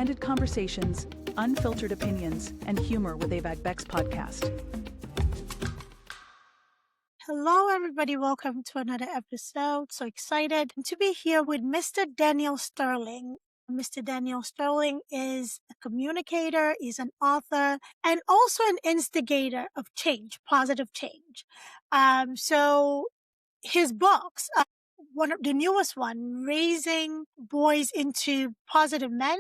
candid conversations, unfiltered opinions, and humor with AVP70 podcast. Hello, everybody. Welcome to another episode. So excited to be here with Mr. Daniel Sterling. Mr. Daniel Sterling is a communicator, he's an author, and also an instigator of change, positive change. So his books, one of the newest one, Raising Boys into Positive Men.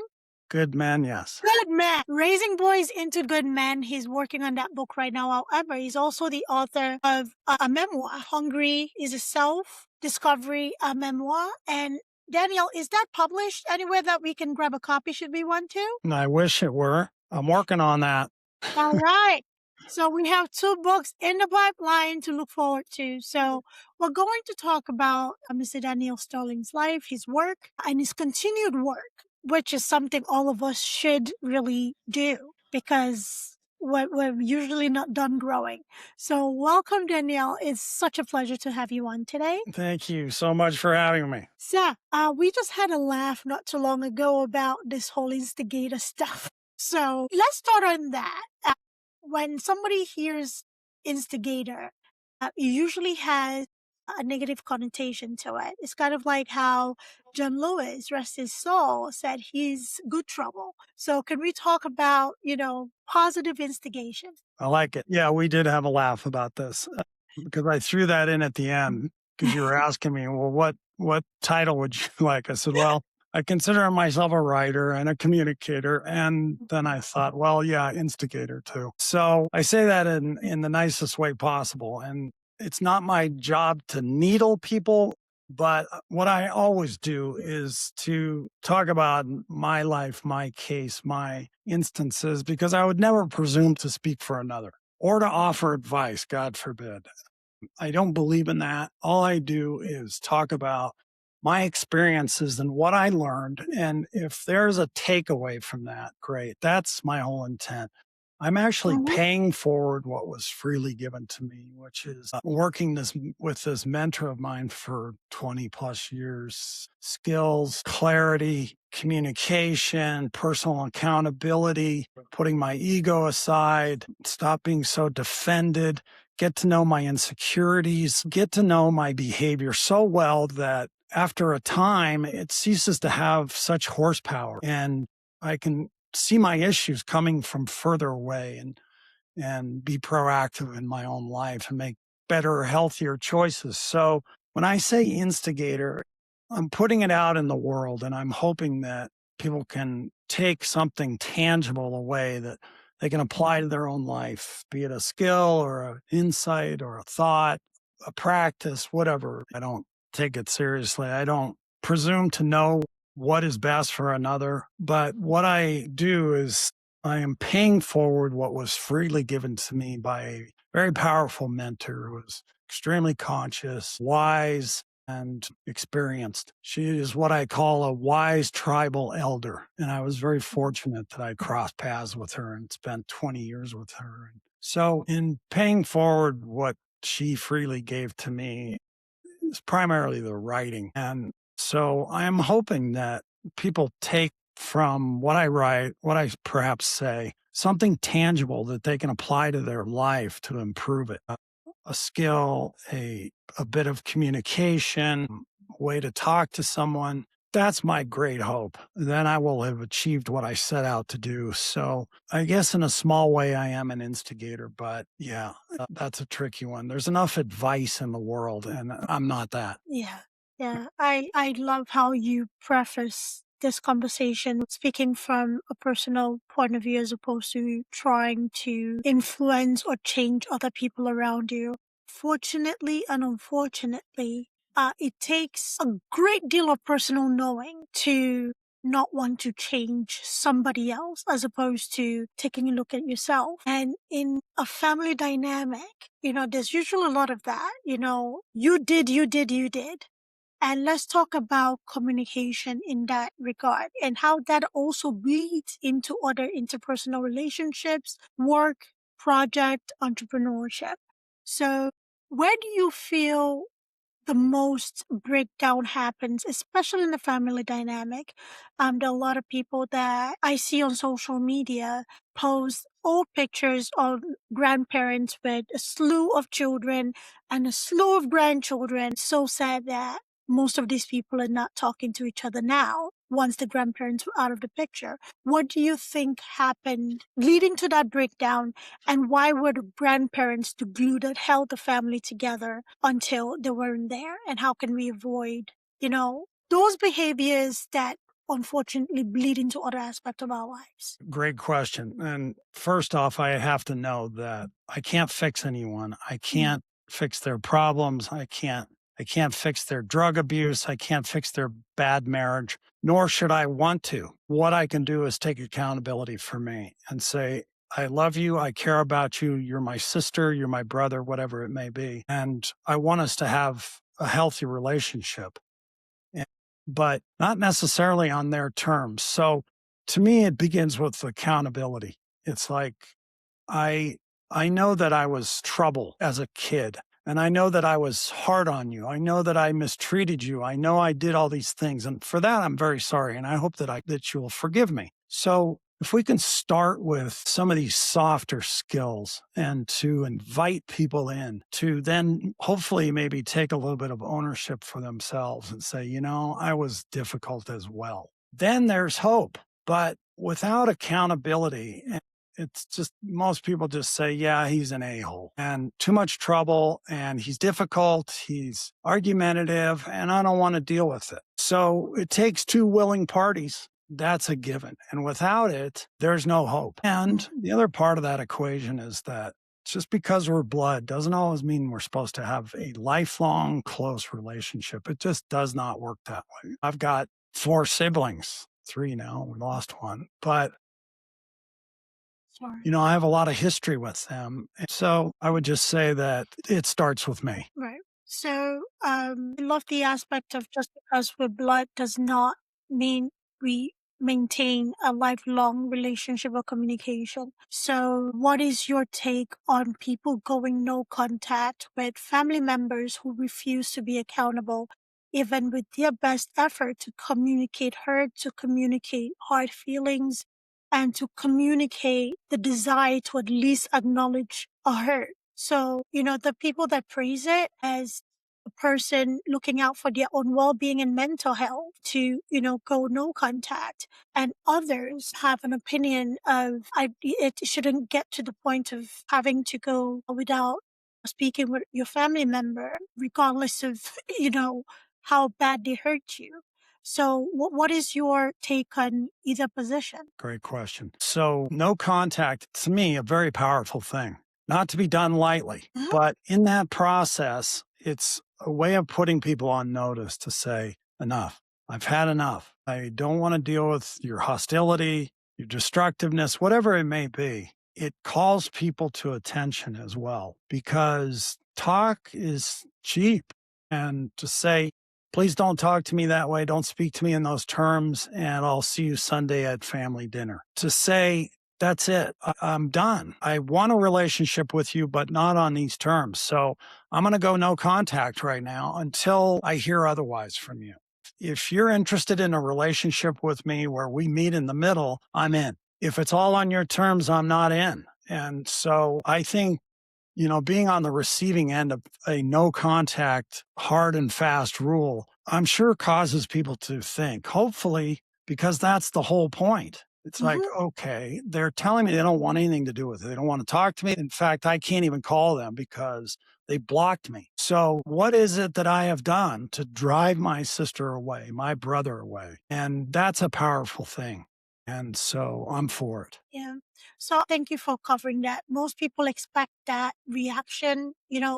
Good men, yes. Good men. Raising Boys into Good Men. He's working on that book right now. However, he's also the author of a memoir. Hungry is a self-discovery memoir. And Daniel, is that published anywhere that we can grab a copy? Should we want to? I wish it were. I'm working on that. All right. So we have 2 books in the pipeline to look forward to. So we're going to talk about Mr. Daniel Sterling's life, his work, and his continued work, which is something all of us should really do because we're usually not done growing. So welcome, Danielle. It's such a pleasure to have you on today. Thank you so much for having me. So we just had a laugh not too long ago about this whole instigator stuff. So let's start on that. When somebody hears instigator, it usually has a negative connotation to it. It's kind of like how John Lewis, rest his soul, said he's good trouble. So can we talk about, positive instigation? I like it. Yeah, we did have a laugh about this because I threw that in at the end because you were asking me, well, what title would you like? I said, well, I consider myself a writer and a communicator. And then I thought, well, yeah, instigator too. So I say that in the nicest way possible. And it's not my job to needle people, but what I always do is to talk about my life, my case, my instances, because I would never presume to speak for another or to offer advice, God forbid. I don't believe in that. All I do is talk about my experiences and what I learned. And if there's a takeaway from that, great. That's my whole intent. I'm actually paying forward what was freely given to me, which is working with this mentor of mine for 20 plus years. Skills, clarity, communication, personal accountability, putting my ego aside, stop being so defended, get to know my insecurities, get to know my behavior so well that after a time, it ceases to have such horsepower, and I can see my issues coming from further away and be proactive in my own life and make better, healthier choices. So when I say instigator, I'm putting it out in the world, and I'm hoping that people can take something tangible away that they can apply to their own life, be it a skill or an insight or a thought, a practice, whatever. I don't take it seriously. I don't presume to know what is best for another, but what I do is I am paying forward what was freely given to me by a very powerful mentor who was extremely conscious, wise, and experienced. She is what I call a wise tribal elder. And I was very fortunate that I crossed paths with her and spent 20 years with her. So in paying forward what she freely gave to me, is primarily the writing. And so I'm hoping that people take from what I write, what I perhaps say, something tangible that they can apply to their life to improve it. A skill, a bit of communication, a way to talk to someone. That's my great hope. Then I will have achieved what I set out to do. So I guess in a small way, I am an instigator, but yeah, that's a tricky one. There's enough advice in the world, and I'm not that. Yeah. I love how you preface this conversation speaking from a personal point of view as opposed to trying to influence or change other people around you. Fortunately and unfortunately, it takes a great deal of personal knowing to not want to change somebody else as opposed to taking a look at yourself. And in a family dynamic, there's usually a lot of that, you did. And let's talk about communication in that regard and how that also bleeds into other interpersonal relationships, work, project, entrepreneurship. So where do you feel the most breakdown happens, especially in the family dynamic. There are a lot of people that I see on social media post old pictures of grandparents with a slew of children and a slew of grandchildren. It's so sad that most of these people are not talking to each other now once the grandparents were out of the picture. What do you think happened leading to that breakdown, and why were the grandparents the glue that held the family together until they weren't there? And how can we avoid, those behaviors that unfortunately bleed into other aspects of our lives? Great question. And first off, I have to know that I can't fix anyone. I can't fix their problems. I can't fix their drug abuse. I can't fix their bad marriage, nor should I want to. What I can do is take accountability for me and say, I love you. I care about you. You're my sister. You're my brother, whatever it may be. And I want us to have a healthy relationship, eh, but not necessarily on their terms. So to me, it begins with accountability. It's like, I I know that I was trouble as a kid, and I know that I was hard on you. I know that I mistreated you. I know I did all these things, and for that I'm very sorry, and I hope that you will forgive me. So if we can start with some of these softer skills and to invite people in to then hopefully maybe take a little bit of ownership for themselves and say, I was difficult as well. Then there's hope. But without accountability, it's just most people just say, yeah, he's an a-hole and too much trouble and he's difficult, he's argumentative, and I don't want to deal with it. So it takes two willing parties. That's a given. And without it, there's no hope. And the other part of that equation is that just because we're blood doesn't always mean we're supposed to have a lifelong close relationship. It just does not work that way. I've got 4 siblings, 3 now, we lost one, but Sorry. I have a lot of history with them. And so I would just say that it starts with me. Right. So, I love the aspect of just because we're blood does not mean we maintain a lifelong relationship or communication. So, what is your take on people going no contact with family members who refuse to be accountable, even with their best effort to communicate hurt, to communicate hard feelings, and to communicate the desire to at least acknowledge a hurt? So, the people that praise it as a person looking out for their own well-being and mental health to, go no contact, and others have an opinion of it shouldn't get to the point of having to go without speaking with your family member, regardless of, how bad they hurt you. So, what is your take on either position? Great question. So, no contact, to me, a very powerful thing, not to be done lightly. Mhm. But in that process, it's a way of putting people on notice to say, enough. I've had enough. I don't want to deal with your hostility, your destructiveness, whatever it may be. It calls people to attention as well because talk is cheap. And to say, please don't talk to me that way, don't speak to me in those terms, and I'll see you Sunday at family dinner. To say, that's it. I'm done. I want a relationship with you, but not on these terms. So I'm going to go no contact right now until I hear otherwise from you. If you're interested in a relationship with me where we meet in the middle, I'm in. If it's all on your terms, I'm not in. And so I think, being on the receiving end of a no contact, hard and fast rule, I'm sure causes people to think, hopefully, because that's the whole point. It's like, okay, they're telling me they don't want anything to do with it. They don't want to talk to me. In fact, I can't even call them because they blocked me. So what is it that I have done to drive my sister away, my brother away? And that's a powerful thing. And so I'm for it. Yeah. So thank you for covering that. Most people expect that reaction,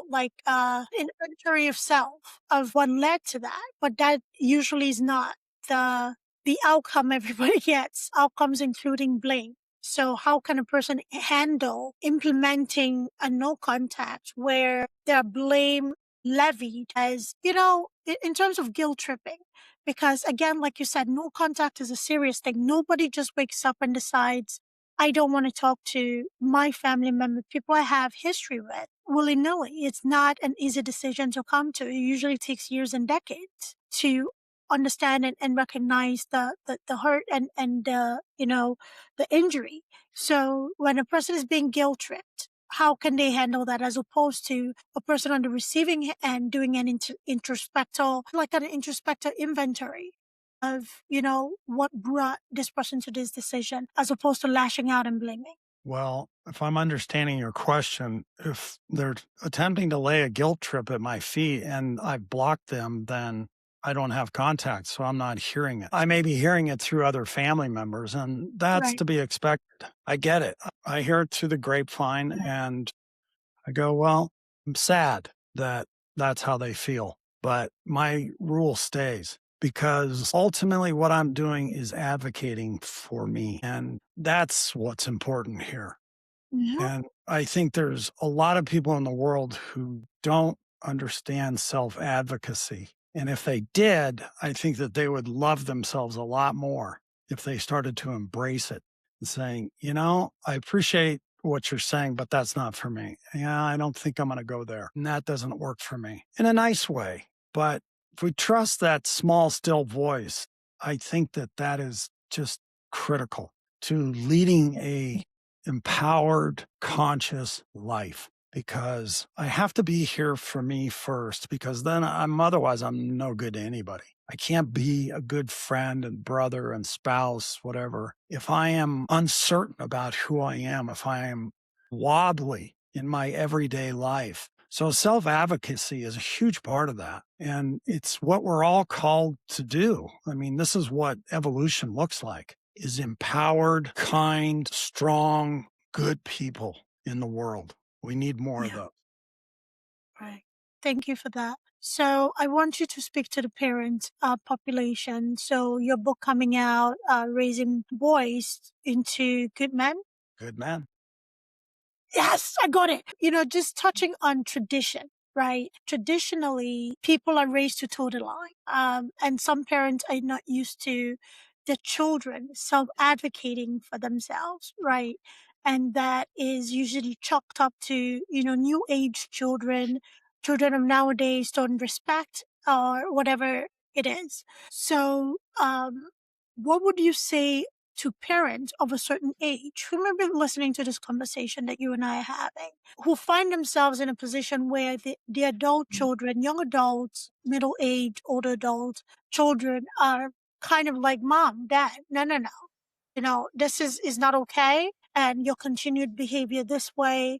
like inventory of self of what led to that, but that usually is not the the outcome everybody gets. Outcomes including blame. So how can a person handle implementing a no contact where their blame levied as, in terms of guilt tripping? Because again, like you said, no contact is a serious thing. Nobody just wakes up and decides, I don't want to talk to my family member, people I have history with, willy nilly. It's not an easy decision to come to. It usually takes years and decades to understand and recognize the hurt and the injury. So when a person is being guilt tripped, how can they handle that as opposed to a person on the receiving end doing an introspective, like an introspective inventory of, what brought this person to this decision as opposed to lashing out and blaming. Well, if I'm understanding your question, if they're attempting to lay a guilt trip at my feet and I've blocked them, then I don't have contact. So I'm not hearing it. I may be hearing it through other family members, and that's Right. to be expected. I get it. I hear it through the grapevine and I go, well, I'm sad that that's how they feel. But my rule stays because ultimately what I'm doing is advocating for me. And that's what's important here. Mhm. And I think there's a lot of people in the world who don't understand self advocacy. And if they did, I think that they would love themselves a lot more if they started to embrace it and saying, I appreciate what you're saying, but that's not for me. Yeah, I don't think I'm going to go there. And that doesn't work for me in a nice way. But if we trust that small, still voice, I think that that is just critical to leading a empowered, conscious life because I have to be here for me first because then otherwise I'm no good to anybody. I can't be a good friend and brother and spouse, whatever, if I am uncertain about who I am, if I am wobbly in my everyday life. So self advocacy is a huge part of that. And it's what we're all called to do. I mean, this is what evolution looks like is empowered, kind, strong, good people in the world. We need more of Yeah. those. Right. Thank you for that. So I want you to speak to the parent population. So your book coming out, raising boys into good men. Good man. Yes, I got it. Just touching on tradition, right? Traditionally, people are raised to toe the line. And some parents are not used to the children self-advocating for themselves, right? And that is usually chalked up to, new age children, children of nowadays don't respect or whatever it is. So, what would you say to parents of a certain age who may be listening to this conversation that you and I are having, who find themselves in a position where the adult children, young adults, middle age, older adults, children are kind of like, Mom, Dad, no, no, no. This is not okay. And your continued behavior this way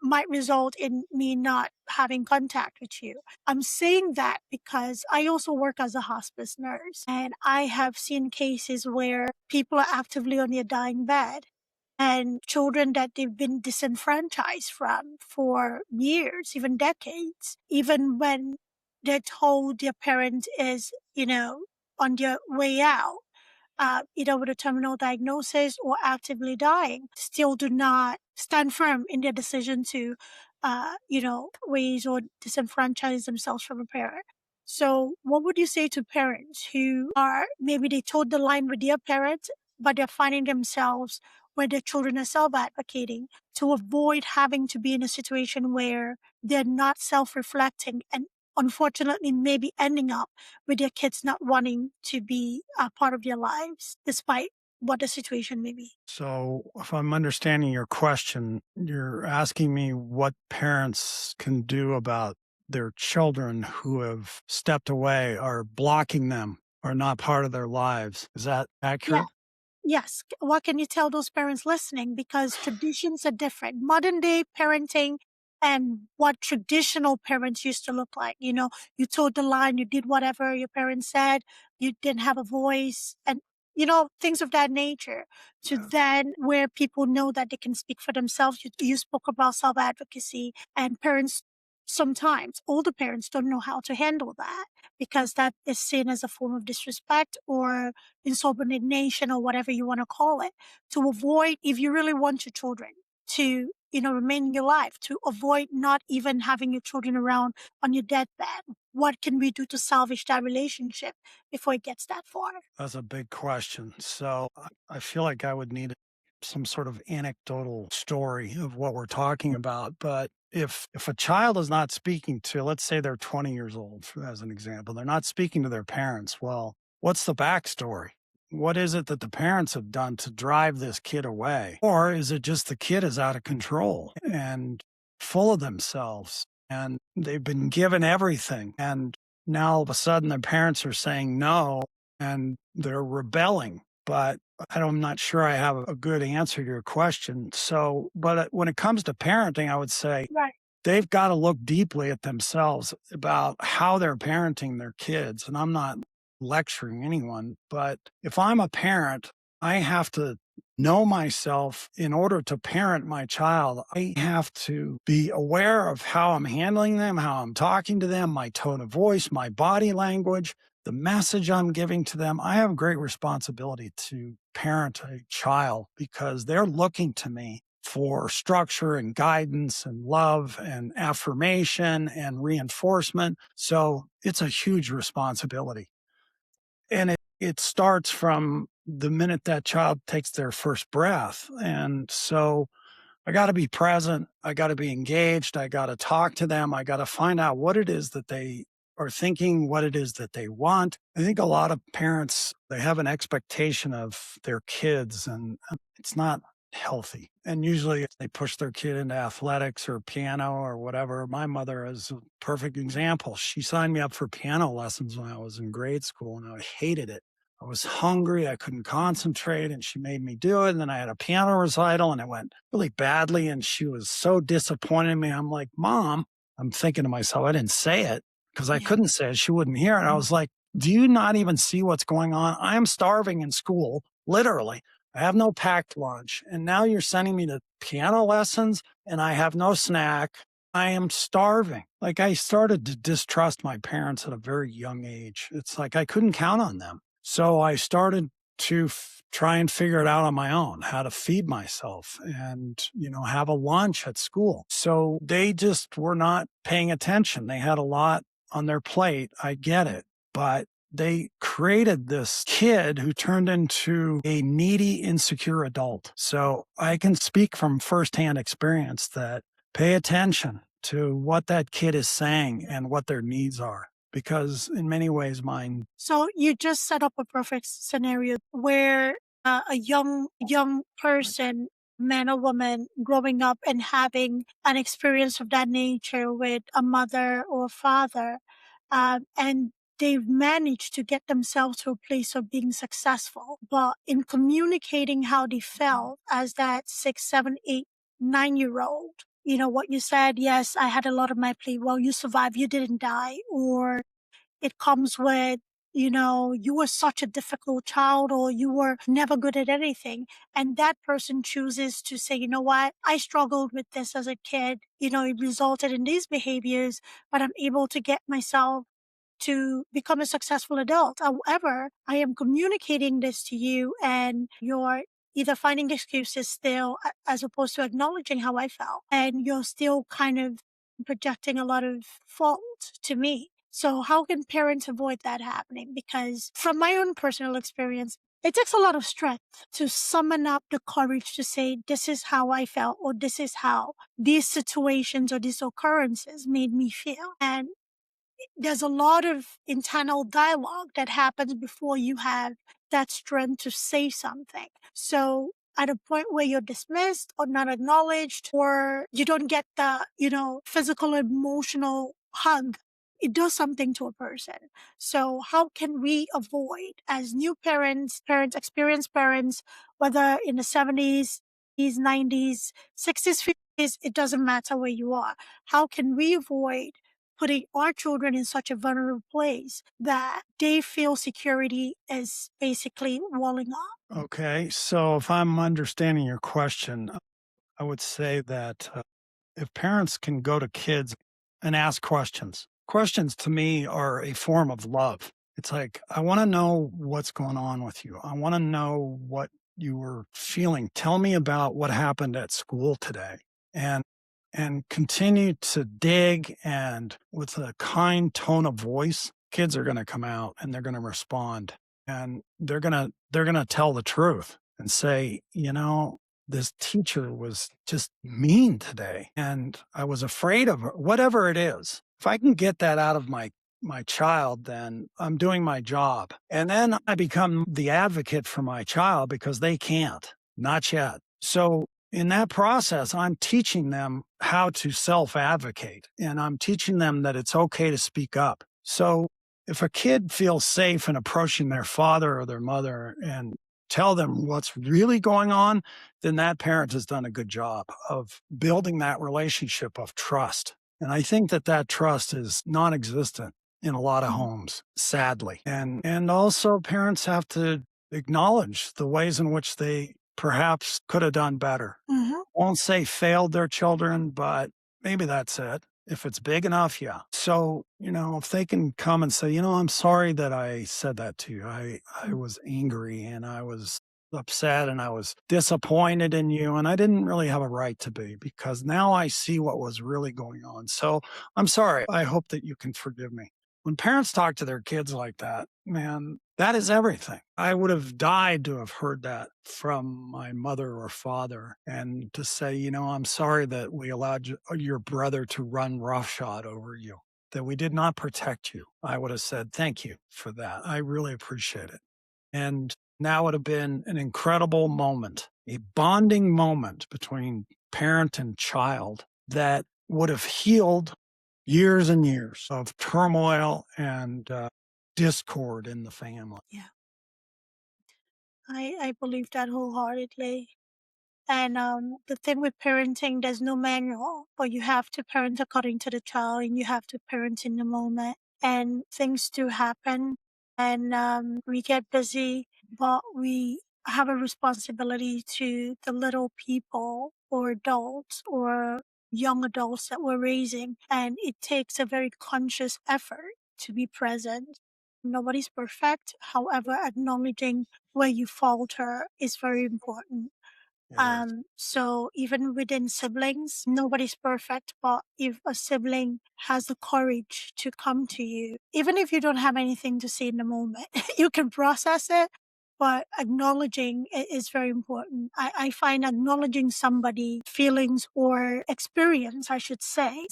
might result in me not having contact with you. I'm saying that because I also work as a hospice nurse and I have seen cases where people are actively on their dying bed and children that they've been disenfranchised from for years, even decades, even when they're told their parent is, on their way out, either with a terminal diagnosis or actively dying, still do not stand firm in their decision to, raise or disenfranchise themselves from a parent. So, what would you say to parents who are maybe they toed the line with their parents, but they're finding themselves where their children are self advocating to avoid having to be in a situation where they're not self reflecting and unfortunately maybe ending up with their kids not wanting to be a part of their lives, despite what the situation may be. So, if I'm understanding your question, you're asking me what parents can do about their children who have stepped away or blocking them or not part of their lives. Is that Yeah. accurate? Yes. What can you tell those parents listening? Because traditions are different. Modern day parenting and what traditional parents used to look like. You toed the line, you did whatever your parents said, you didn't have a voice, and, things of that nature. To Yeah. then where people know that they can speak for themselves. You spoke about self advocacy, and parents sometimes, older parents don't know how to handle that because that is seen as a form of disrespect or insubordination or whatever you want to call it, to avoid if you really want your children to, remain in your life, to avoid not even having your children around on your deathbed? What can we do to salvage that relationship before it gets that far? That's a big question. So I feel like I would need some sort of anecdotal story of what we're talking about. But if a child is not speaking to, let's say they're 20 years old, as an example, they're not speaking to their parents. Well, what's the backstory? What is it that the parents have done to drive this kid away? Or is it just the kid is out of control and full of themselves and they've been given everything? And now all of a sudden their parents are saying no and they're rebelling. But I'm not sure I have a good answer to your question. So, but when it comes to parenting, I would say Right. they've got to look deeply at themselves about how they're parenting their kids. And I'm not lecturing anyone, but if I'm a parent, I have to know myself in order to parent my child. I have to be aware of how I'm handling them, how I'm talking to them, my tone of voice, my body language, the message I'm giving to them. I have great responsibility to parent a child because they're looking to me for structure and guidance and love and affirmation and reinforcement. So it's a huge responsibility. And it starts from the minute that child takes their first breath. And so I got to be present. I got to be engaged. I got to talk to them. I got to find out what it is that they are thinking, what it is that they want. I think a lot of parents, they have an expectation of their kids, and it's not healthy. And usually they push their kid into athletics or piano or whatever. My mother is a perfect example. She signed me up for piano lessons when I was in grade school, and I hated it. I was hungry. I couldn't concentrate, and she made me do it. And then I had a piano recital, and it went really badly. And she was so disappointed in me. I'm like, Mom, I'm thinking to myself, I didn't say it because I couldn't say it. She wouldn't hear it. I was like, do you not even see what's going on? I am starving in school, literally. I have no packed lunch. And now you're sending me to piano lessons, and I have no snack. I am starving. Like, I started to distrust my parents at a very young age. It's like I couldn't count on them. So I started to try and figure it out on my own, how to feed myself and, have a lunch at school. So they just were not paying attention. They had a lot on their plate. I get it. But they created this kid who turned into a needy, insecure adult. So I can speak from firsthand experience that pay attention to what that kid is saying and what their needs are, because in many ways mine. So you just set up a perfect scenario where a young person, man or woman, growing up and having an experience of that nature with a mother or father, and they've managed to get themselves to a place of being successful. But in communicating how they felt as that 6, 7, 8, 9-year old, what you said, yes, I had a lot on my plate. Well, you survived, you didn't die. Or it comes with, you were such a difficult child, or you were never good at anything. And that person chooses to say, you know what, I struggled with this as a kid. It resulted in these behaviors, but I'm able to get myself to become a successful adult. However, I am communicating this to you, and you're either finding excuses still, as opposed to acknowledging how I felt. And you're still kind of projecting a lot of fault to me. So how can parents avoid that happening? Because from my own personal experience, it takes a lot of strength to summon up the courage to say, this is how I felt, or this is how these situations or these occurrences made me feel. And there's a lot of internal dialogue that happens before you have that strength to say something. So at a point where you're dismissed or not acknowledged, or you don't get the, physical, emotional hug, it does something to a person. So how can we avoid, as new parents, experienced parents, whether in the 70s, 90s, 60s, 50s, it doesn't matter where you are. How can we avoid putting our children in such a vulnerable place that they feel security is basically walling off? Okay. So if I'm understanding your question, I would say that if parents can go to kids and ask questions, questions to me are a form of love. It's like, I want to know what's going on with you. I want to know what you were feeling. Tell me about what happened at school today. And continue to dig, and with a kind tone of voice, kids are going to come out and they're going to respond, and they're going to tell the truth and say, this teacher was just mean today and I was afraid of her, whatever it is. If I can get that out of my child, then I'm doing my job. And then I become the advocate for my child because they can't, not yet. So in that process, I'm teaching them how to self-advocate, and I'm teaching them that it's okay to speak up. So if a kid feels safe in approaching their father or their mother and tell them what's really going on, then that parent has done a good job of building that relationship of trust. And I think that trust is non-existent in a lot of homes, sadly. And also parents have to acknowledge the ways in which they perhaps could have done better. Won't say failed their children, but maybe that's it. If it's big enough, yeah. So, if they can come and say, I'm sorry that I said that to you. I was angry and I was upset and I was disappointed in you, and I didn't really have a right to be, because now I see what was really going on. So I'm sorry. I hope that you can forgive me. When parents talk to their kids like that, man, that is everything. I would have died to have heard that from my mother or father, and to say, I'm sorry that we allowed your brother to run roughshod over you, that we did not protect you. I would have said, thank you for that. I really appreciate it. And that would have been an incredible moment, a bonding moment between parent and child that would have healed years and years of turmoil and discord in the family. Yeah. I believe that wholeheartedly. And the thing with parenting, there's no manual, but you have to parent according to the child, and you have to parent in the moment. And things do happen, and we get busy, but we have a responsibility to the little people or adults or young adults that we're raising. And it takes a very conscious effort to be present. Nobody's perfect. However, acknowledging where you falter is very important. So even within siblings, nobody's perfect, but if a sibling has the courage to come to you, even if you don't have anything to say in the moment, you can process it, but acknowledging it is very important. I find acknowledging somebody's feelings or experience, I should say,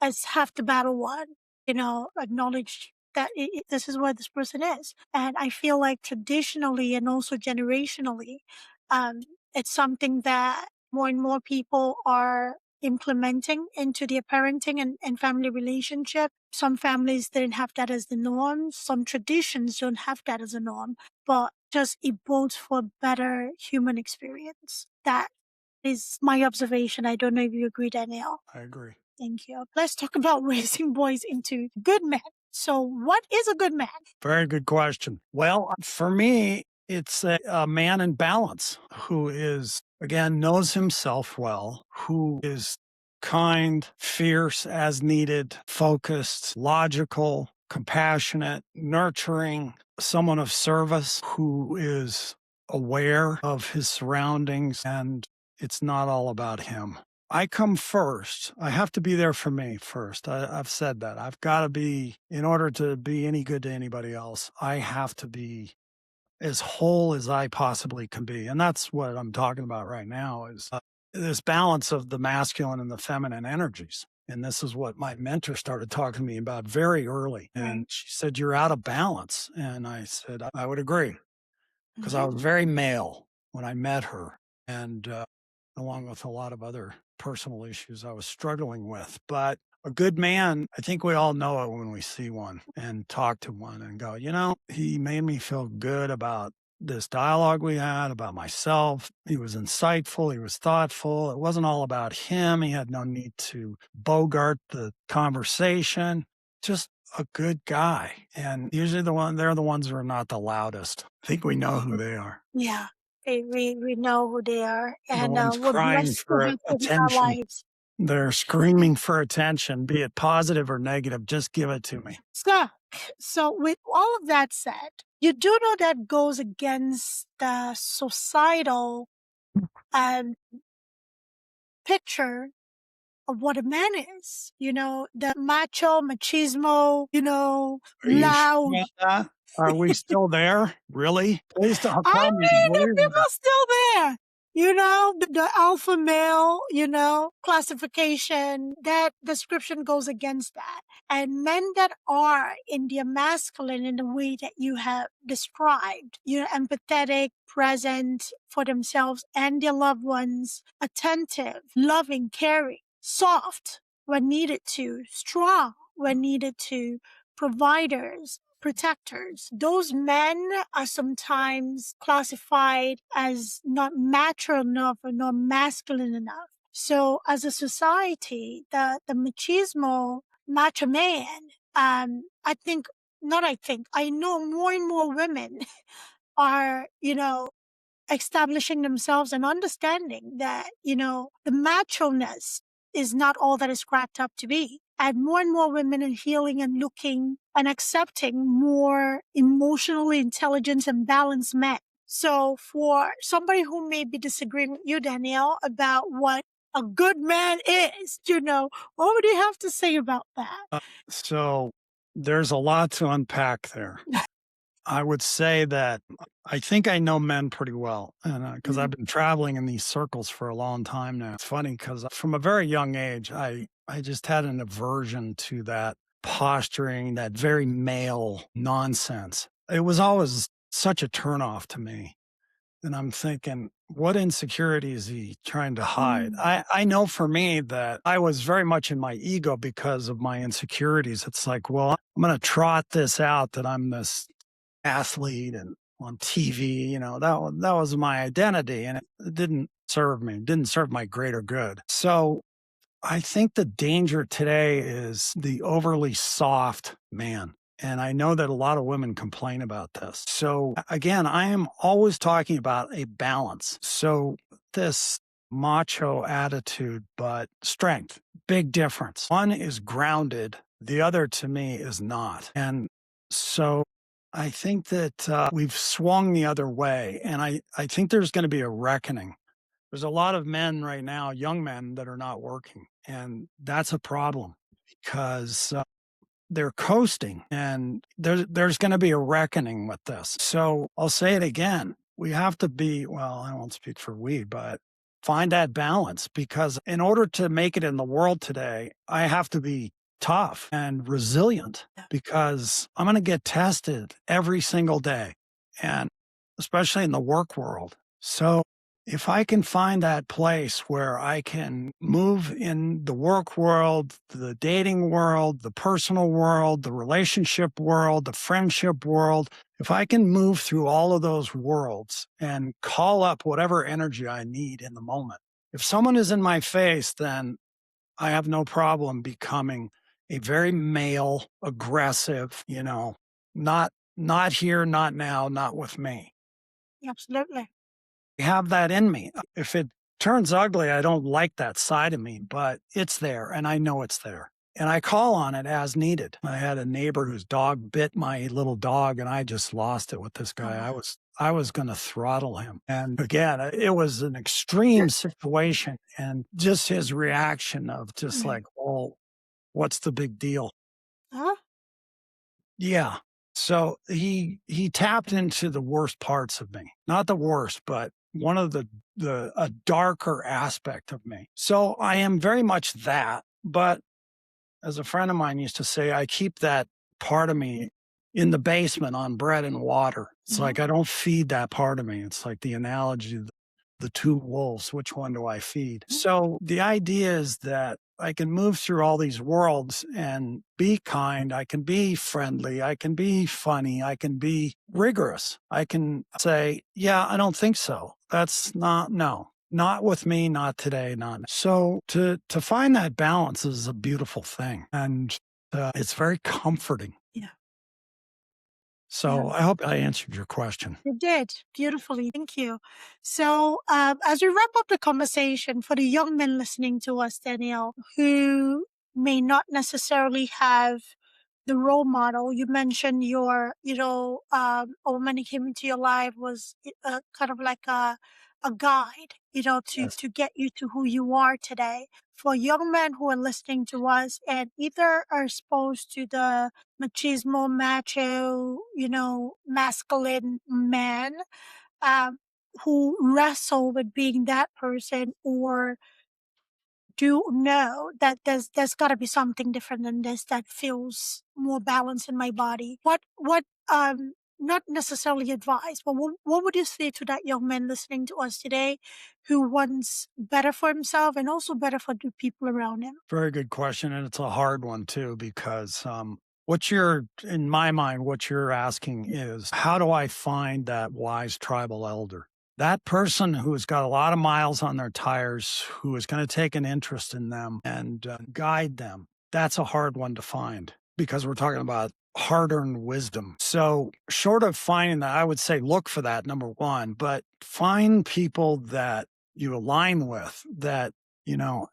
as half the battle won. Acknowledge that this is where this person is. And I feel like traditionally and also generationally, it's something that more and more people are implementing into their parenting and family relationship. Some families didn't have that as the norm. Some traditions don't have that as a norm, but just it bodes for a better human experience. That is my observation. I don't know if you agree, Danielle. I agree. Thank you. Let's talk about raising boys into good men. So what is a good man? Very good question. Well, for me, it's a man in balance who is, again, knows himself well, who is kind, fierce as needed, focused, logical, compassionate, nurturing, someone of service who is aware of his surroundings, and it's not all about him. I come first. I have to be there for me first. I've said that. I've got to be, in order to be any good to anybody else, I have to be as whole as I possibly can be. And that's what I'm talking about right now, is this balance of the masculine and the feminine energies. And this is what my mentor started talking to me about very early. And she said, you're out of balance. And I said, I would agree, because I was very male when I met her. And along with a lot of other personal issues I was struggling with. But a good man, I think we all know it when we see one and talk to one and go, he made me feel good about this dialogue we had about myself. He was insightful. He was thoughtful. It wasn't all about him. He had no need to bogart the conversation. Just a good guy. And usually they're the ones who are not the loudest. I think we know who they are. Yeah. We know who they are, and ones we're crying blessed for to have them in our attention. lives. They're screaming for attention, be it positive or negative. Just give it to me. Sir, so with all of that said, you do know that goes against the societal picture of what a man is. The macho, machismo, Are you sure loud. about that? Are we still there? Really? Please don't I tell me mean, the we're people still there. The alpha male, classification, that description goes against that. And men that are in the masculine in the way that you have described, empathetic, present for themselves and their loved ones, attentive, loving, caring, soft when needed to, strong when needed to, providers, protectors. Those men are sometimes classified as not mature enough or not masculine enough. So as a society, the machismo macho man, I know more and more women are, establishing themselves and understanding that, the macho-ness is not all that is cracked up to be. And more women are healing and looking and accepting more emotionally intelligent and balanced men. So for somebody who may be disagreeing with you, Danielle, about what a good man is, what would you have to say about that? So there's a lot to unpack there. I would say that I think I know men pretty well, and because I've been traveling in these circles for a long time now. It's funny because from a very young age, I just had an aversion to that posturing, that very male nonsense. It was always such a turnoff to me. And I'm thinking, what insecurity is he trying to hide? I know for me that I was very much in my ego because of my insecurities. It's like, well, I'm going to trot this out that I'm this athlete and on TV, that was my identity, and it didn't serve me, didn't serve my greater good. So I think the danger today is the overly soft man. And I know that a lot of women complain about this. So again, I am always talking about a balance. So this macho attitude, but strength, big difference. One is grounded. The other to me is not. And so I think that we've swung the other way. And I think there's going to be a reckoning. There's a lot of men right now, young men, that are not working. And that's a problem because they're coasting, and there's going to be a reckoning with this. So I'll say it again. We have to be, well, I won't speak for we, but find that balance, because in order to make it in the world today, I have to be tough and resilient, because I'm going to get tested every single day, and especially in the work world. So if I can find that place where I can move in the work world, the dating world, the personal world, the relationship world, the friendship world, if I can move through all of those worlds and call up whatever energy I need in the moment, if someone is in my face, then I have no problem becoming a very male, aggressive, not here, not now, not with me. Absolutely. Have that in me. If it turns ugly, I don't like that side of me, but it's there and I know it's there. And I call on it as needed. I had a neighbor whose dog bit my little dog, and I just lost it with this guy. I was going to throttle him. And again, it was an extreme situation, and just his reaction of just like, "Oh, what's the big deal?" Huh? Yeah. So he tapped into the worst parts of me. Not the worst, but one of a darker aspect of me. So I am very much that, but as a friend of mine used to say, I keep that part of me in the basement on bread and water. It's like I don't feed that part of me. It's like the analogy of the two wolves. Which one do I feed? So the idea is that I can move through all these worlds and be kind. I can be friendly. I can be funny. I can be rigorous. I can say, yeah, I don't think so. That's not with me, not today, not. So to find that balance is a beautiful thing. And it's very comforting. Yeah. So I hope I answered your question. You did beautifully. Thank you. So, as we wrap up the conversation, for the young men listening to us, Danielle, who may not necessarily have the role model. You mentioned a woman who came into your life was kind of like a guide, Yes. to get you to who you are today. For young men who are listening to us and either are exposed to the machismo, macho, masculine man, um, who wrestle with being that person, or do know that there's got to be something different than this that feels more balanced in my body. What not necessarily advice, but what would you say to that young man listening to us today who wants better for himself and also better for the people around him? Very good question. And it's a hard one too, because in my mind, what you're asking is, how do I find that wise tribal elder? That person who's got a lot of miles on their tires, who is going to take an interest in them and guide them. That's a hard one to find because we're talking about hard earned wisdom. So, short of finding that, I would say look for that, number one, but find people that you align with, that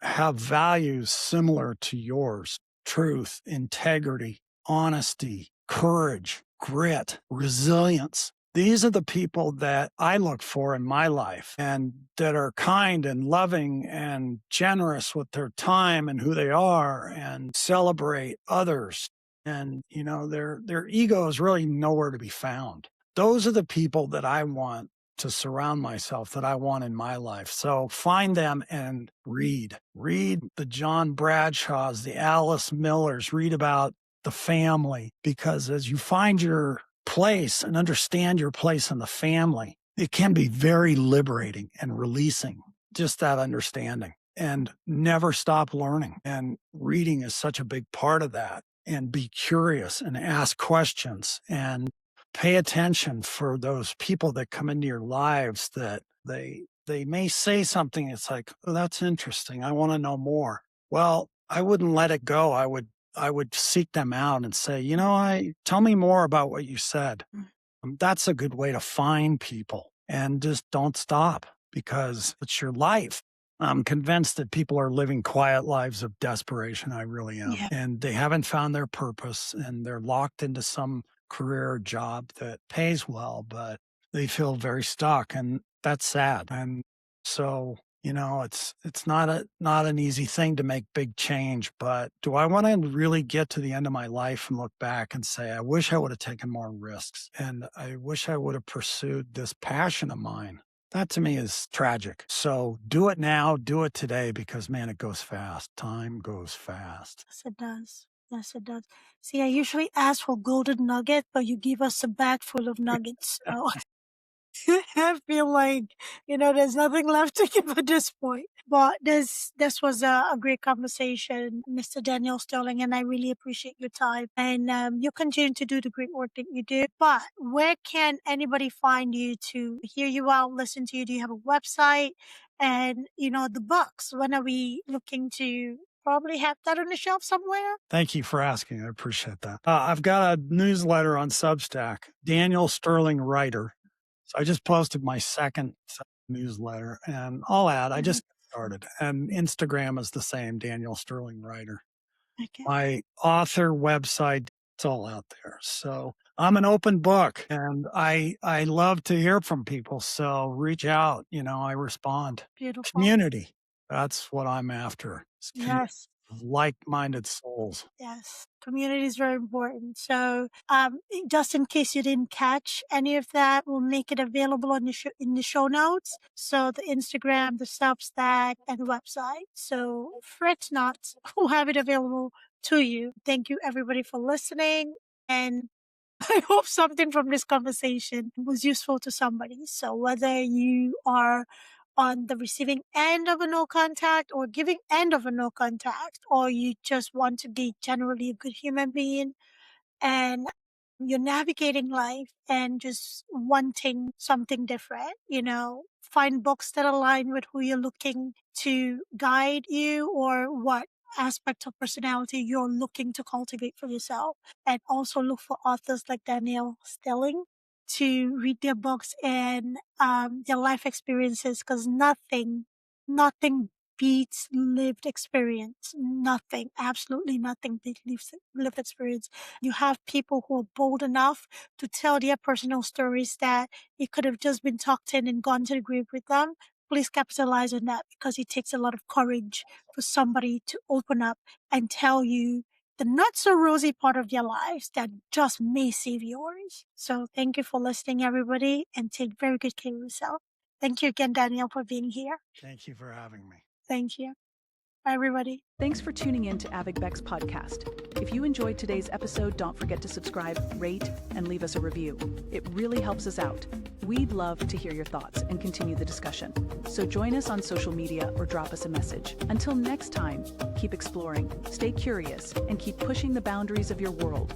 have values similar to yours: truth, integrity, honesty, courage, grit, resilience. These are the people that I look for in my life, and that are kind and loving and generous with their time and who they are, and celebrate others. And, their ego is really nowhere to be found. Those are the people that I want to surround myself, that I want in my life. So find them and read. Read the John Bradshaws, the Alice Millers, read about the family, because as you find your place and understand your place in the family, it can be very liberating and releasing, just that understanding. And never stop learning. And reading is such a big part of that. And be curious and ask questions and pay attention for those people that come into your lives, that they may say something. It's like, oh, that's interesting, I want to know more. Well, I wouldn't let it go. I would seek them out and say, I tell me more about what you said. That's a good way to find people. And just don't stop, because it's your life. I'm convinced that people are living quiet lives of desperation. I really am. Yeah. And they haven't found their purpose, and they're locked into some career or job that pays well, but they feel very stuck. And that's sad. And so, it's not an easy thing to make big change. But do I want to really get to the end of my life and look back and say, I wish I would have taken more risks, and I wish I would have pursued this passion of mine? That to me is tragic. So do it now, do it today, because man, it goes fast. Time goes fast. Yes, it does. Yes, it does. See, I usually ask for golden nugget, but you give us a bag full of nuggets. So I feel like, there's nothing left to give at this point. But this was a great conversation, Mr. Daniel Sterling, and I really appreciate your time. And you continue to do the great work that you do. But where can anybody find you to hear you out, listen to you? Do you have a website? And, the books, when are we looking to probably have that on the shelf somewhere? Thank you for asking. I appreciate that. I've got a newsletter on Substack, Daniel Sterling Writer. So I just posted my second newsletter, and I'll add, I just started. And Instagram is the same, Daniel Sterling Writer. Okay. My author website, it's all out there. So I'm an open book, and I love to hear from people. So reach out, I respond. Beautiful. Community, that's what I'm after. It's Yes. like-minded souls. Yes, community is very important. So, just in case you didn't catch any of that, we'll make it available in the show notes. So the Instagram, the Substack, and the website. So fret not, we'll have it available to you. Thank you, everybody, for listening, and I hope something from this conversation was useful to somebody. So whether you are on the receiving end of a no contact or giving end of a no contact, or you just want to be generally a good human being, and you're navigating life and just wanting something different, find books that align with who you're looking to guide you, or what aspect of personality you're looking to cultivate for yourself. And also look for authors like Danielle Stelling to read their books and their life experiences, because nothing beats lived experience. Nothing, absolutely nothing beats lived experience. You have people who are bold enough to tell their personal stories that it could have just been tucked in and gone to the grave with them. Please capitalize on that, because it takes a lot of courage for somebody to open up and tell you the not so rosy part of their lives that just may save yours. So thank you for listening, everybody, and take very good care of yourself. Thank you again, Danielle, for being here. Thank you for having me. Thank you. Bye, everybody. Thanks for tuning in to AVP70 podcast. If you enjoyed today's episode, don't forget to subscribe, rate, and leave us a review. It really helps us out. We'd love to hear your thoughts and continue the discussion. So join us on social media or drop us a message. Until next time, keep exploring, stay curious, and keep pushing the boundaries of your world.